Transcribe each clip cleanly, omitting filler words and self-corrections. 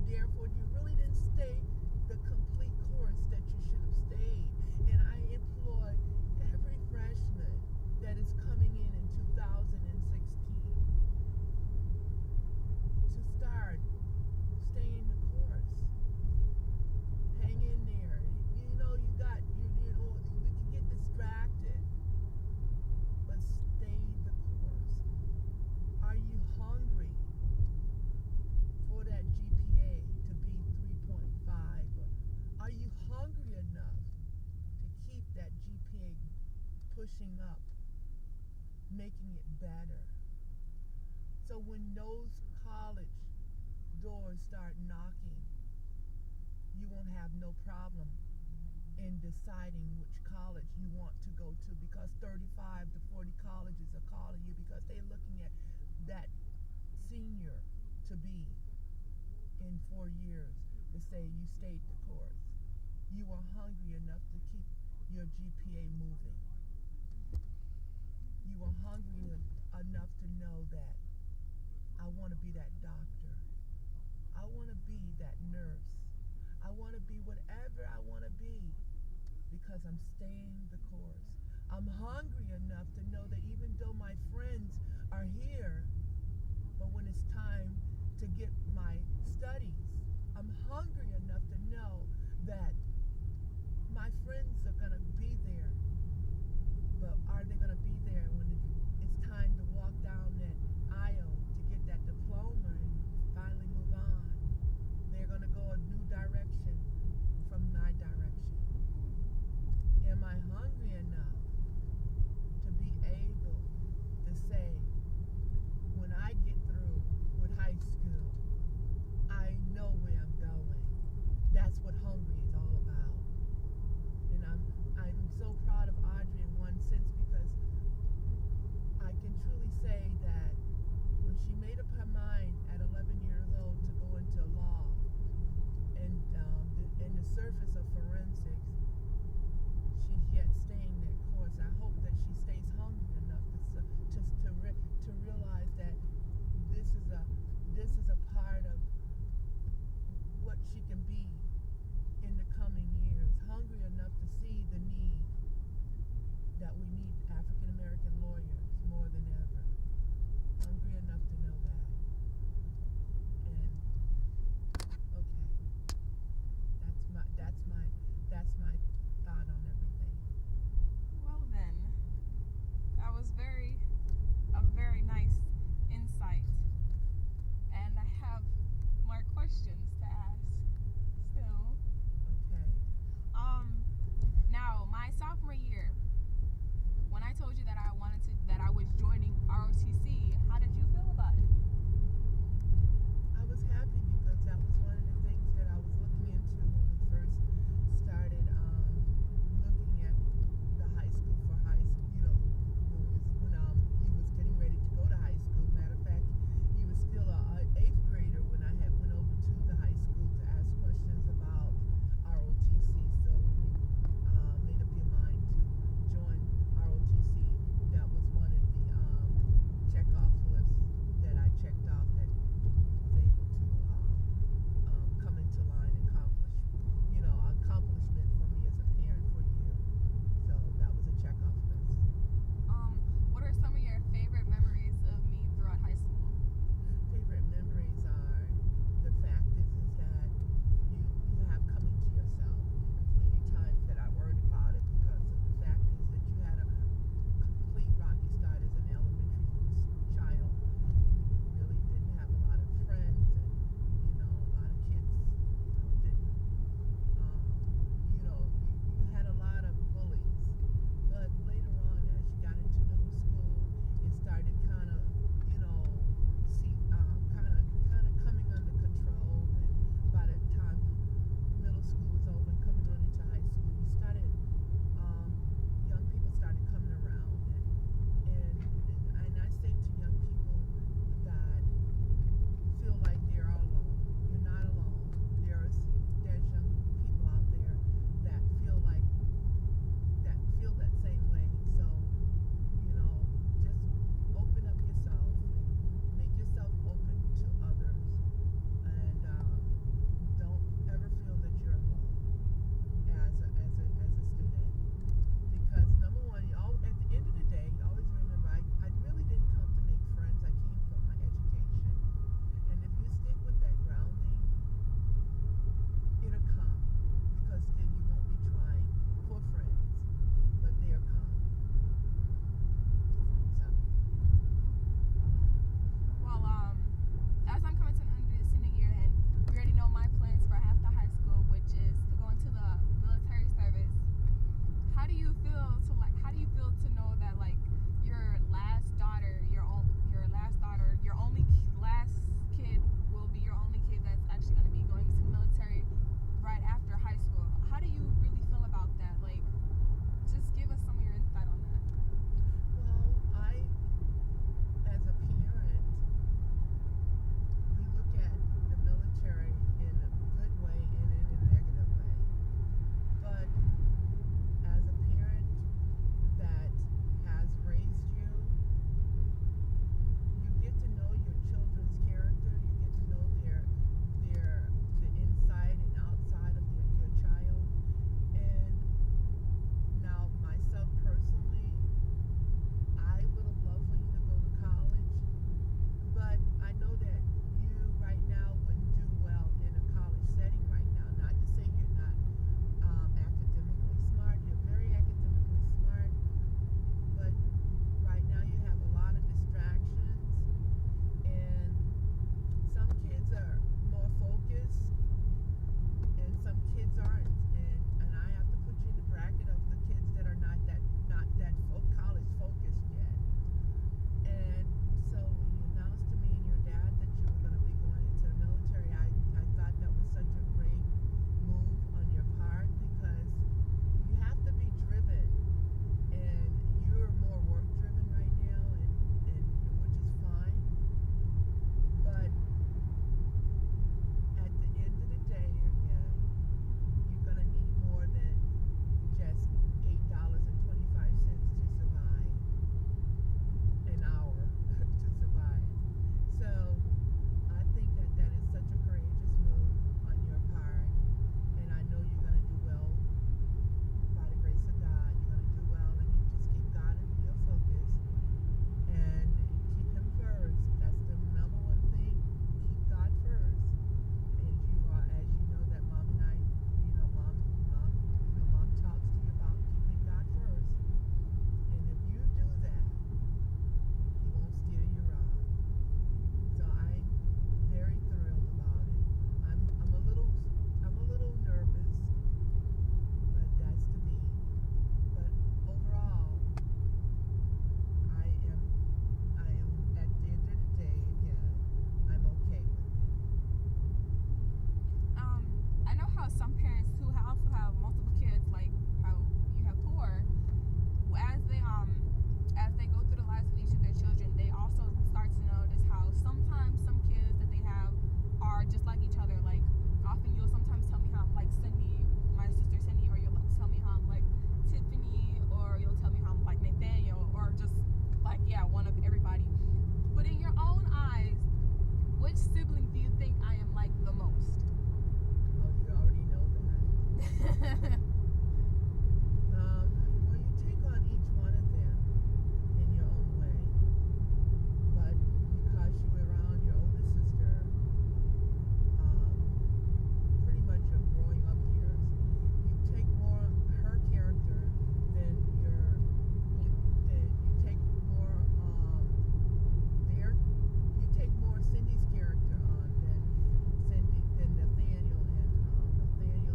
therefore you really didn't stay the complete course that you should have stayed. And I implore every freshman that is coming in 2016 to start staying the course. Hang in there. You know you got you know we can get distracted, but stay the course. Are you hungry for that GPA to be 3.5? Or are you hungry enough to keep that GPA pushing up, making it better? So when those college doors start knocking, you won't have no problem in deciding which college you want to go to, because 35 to 40 colleges are calling you because they're looking at that senior to be in 4 years to say you stayed the course. You are hungry enough to keep your GPA moving. You are hungry enough to know that I want to be that doctor. I want to be that nurse. I want to be whatever I want to be because I'm staying the course. I'm hungry enough to know that even though my friends are here, but when it's time to get my studies, I'm hungry enough to know that my friends are going to be there. But are they going to be there when it's time to walk down that aisle to get that diploma and finally move on? They're going to go a new direction from my direction. Am I hungry enough to be able to say, when I get through with high school, I know where I'm going? That's what hungry is all about. And I'm so proud of Audrey in one sense, because I can truly say that when she made up her mind at 11 years old to go into law and in the surface of forensics, she's yet staying that course. I hope that she stays hungry enough to realize that this is a part of what she can be in the coming years. Hungry enough to see the need that we need African American lawyers more than ever. Hungry enough to know that. And okay, that's my thought on everything. Well then, that was a very nice insight. And I have more questions to ask still. Okay. Now my sophomore year, when I told you that I was joining ROTC, how did you feel about it? I was happy because that was one of the things that I was looking into when we first started looking at the high school for high school. You know, when he was getting ready to go to high school. Matter of fact, he was still an 8th grader when I went over to the high school to ask questions about ROTC. So when you made up your mind to join ROTC, that was one of the checkoff some parents who also have multiple kids, like how you have four, as they go through the lives of each of their children, they also start to notice how sometimes some kids that they have are just like each other. Like often you'll sometimes tell me how I'm like Cindy, my sister Cindy, or you'll tell me how I'm like Tiffany, or you'll tell me how I'm like Nathaniel, or just like one of everybody. But in your own eyes, which sibling do you think I am like the most? Oh, you already know that. Well, you take on each one of them in your own way. But because you were around your older sister, pretty much your growing up years, you take more her character than you take more you take more Cindy's character on than Nathaniel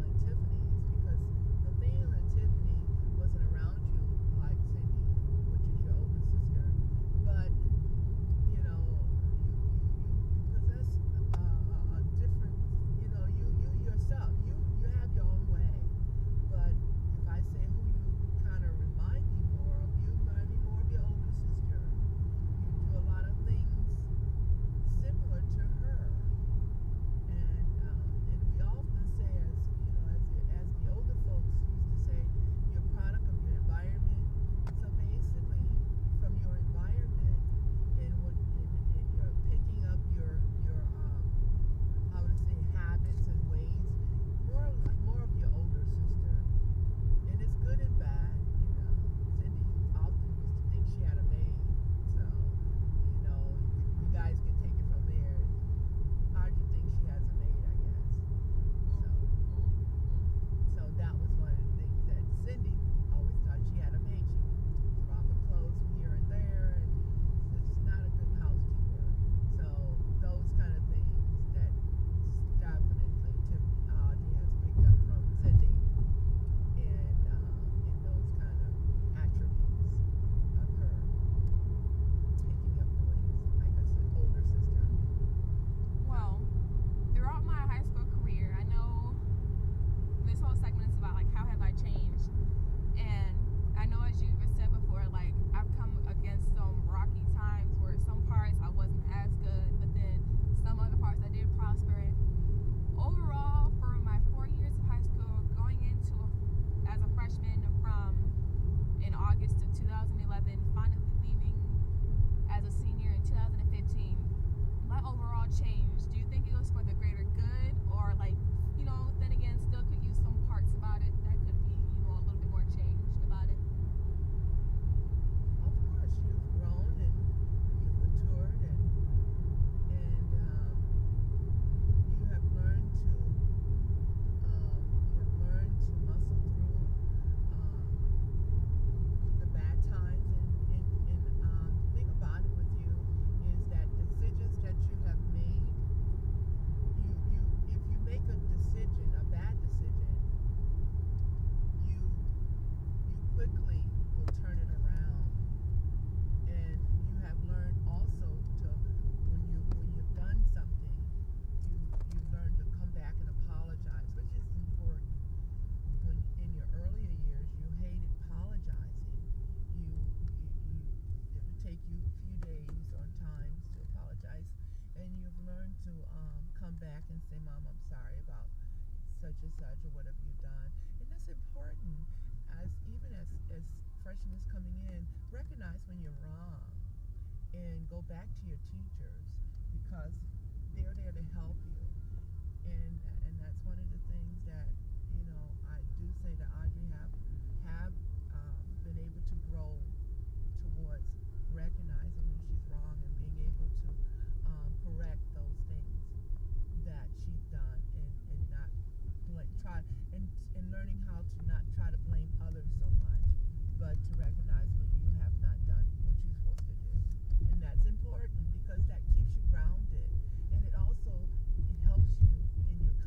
and Tiffany's, because Nathaniel and Tiffany wasn't around you like Cindy, which is your older sister. But you possess a different, you yourself, you have your own way. But if I say who you kind of remind me more of, you remind me more of your older sister. You do a lot of things similar to her, and we often say, as the older folks used to say, you're a product of your environment. So basically, from your environment, and you're picking up your how to say, habits and ways, more of your older sister, and it's good and bad. Cindy often used to think she had a maid, so you guys can take it from there. Audrey thinks she has a maid, I guess. So that was one of the things that Cindy always thought she had a maid. She would drop her clothes from here and there, and she's not a good housekeeper. So those kind of things that definitely Audrey has picked up from Cindy, and those kind of attributes of her, picking up the ways, like I said, older sister. Well, throughout my high school career, I know this whole segment is about like how have I changed, and I know as you've said before, like I've come against some rocky times where some parts I wasn't as good, but then some other parts I did prosper in. Overall, for my 4 years of high school, going into as a freshman from in August of 2011, finally leaving as a senior in 2015, my overall change, do you think it was for the greater good, or like, then again, still could use some parts about it that could be, a little bit more changed about it? Of course, you've grown and you've matured, and you have learned to muscle through the bad times. And the thing about it with you is that decisions that you have made, if you make a decision, a bad decision, you quickly will turn it around. And you have learned also to, when you've done something, you learn to come back and apologize, which is important. When in your earlier years you hated apologizing, it would take you a few days or times to apologize, and you've learned to come back and say, Mom, I'm sorry about such and such, or what have you done. And that's important, even as freshmen coming in, recognize when you're wrong and go back to your teachers, because they're there to help you. And that's one of the things that I do say that Audrey have been able to grow towards recognizing when she's wrong and being able to correct those things that she's done, and not try and learning how to not try to blame others so much, but to recognize when you have not done what you're supposed to do. And that's important, because that keeps you grounded, and it helps you in your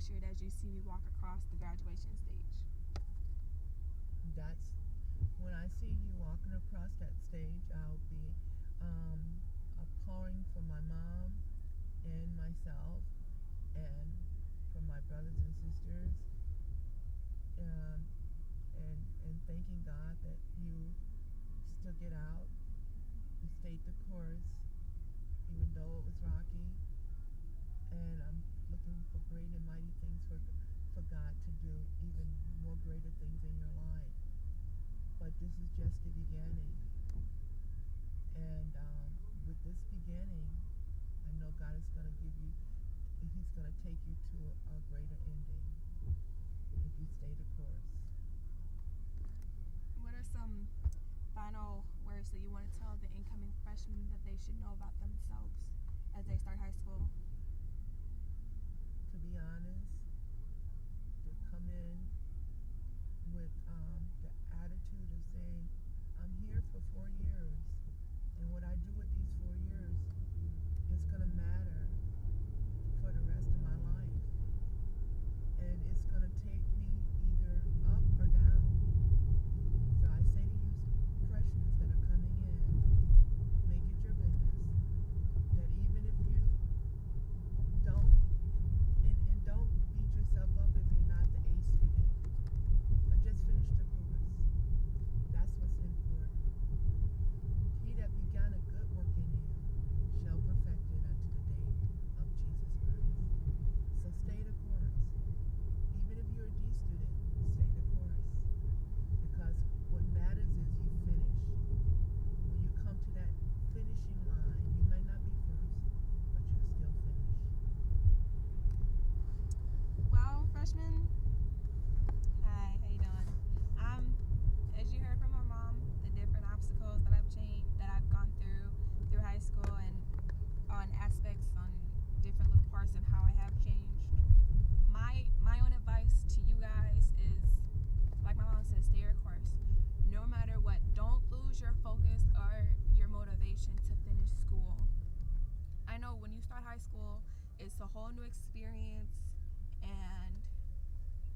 fractured as you see me walk across the graduation stage. That's when I see you walking across that stage, I'll be appalling for my mom and myself and for my brothers and sisters, and thanking God that you stuck it out, you stayed the course, even though it was rocky, and I'm looking for great and mighty things for God to do, even more greater things in your life. But this is just the beginning, and with this beginning, I know God is going to give you, He's going to take you to a greater ending if you stay the course. What are some final words that you want to tell the incoming freshmen that they should know about themselves as they start high school? To be honest, to come in with the attitude of saying, I'm here for 4 years, and what I do with these 4 years is going to matter for the rest of my life, and it's going to take me either up or down. So I say to you freshmen that are coming in, make it your business that even if you don't, and don't beat yourself up if you're not the A student, but just finish the course. That's what's important. He that began a good work in you shall perfect it unto the day of Jesus Christ. So stay the course. Even if you're a D student, stay the course. Because what matters is you finish. When you come to that finishing line, you may not be first, but you'll still finish. Well, freshmen, hi, how you doing? As you heard from my mom, the different obstacles that I've gone through high school, and on aspects, on different little parts, and how I have changed. My own advice to you guys is, like my mom says, stay your course. No matter what, don't lose your focus or your motivation to finish school. I know when you start high school, it's a whole new experience, and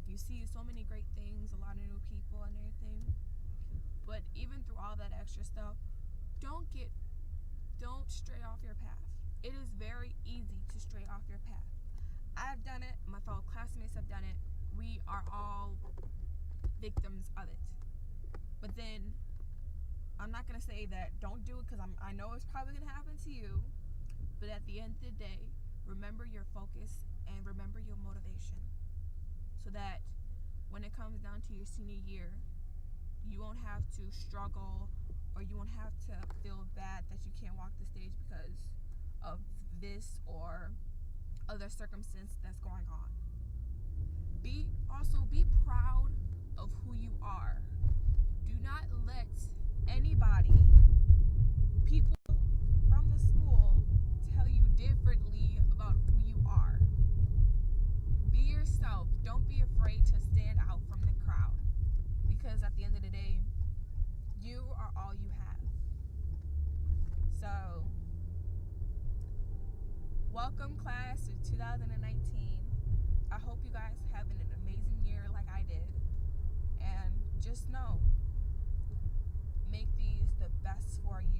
you see so many great things, a lot of new people and everything. But even through all that extra stuff, don't stray off your path. It is very easy to stray off your path. I've done it, my fellow classmates have done it. We are all victims of it. But then, I'm not going to say that don't do it, because I know it's probably going to happen to you. But at the end of the day, remember your focus and remember your motivation, so that when it comes down to your senior year, you won't have to struggle, or you won't have to feel bad that you can't walk the stage because of this or other circumstance that's going on. Be proud of who you are. Do not let anybody, people from the school, tell you differently about who you are. Be yourself. Don't be afraid to stand out from the crowd, because at the end of the day, you are all you have. So, welcome class of 2019. I hope you guys have an amazing year like I did. And just know, make these the best 4 years.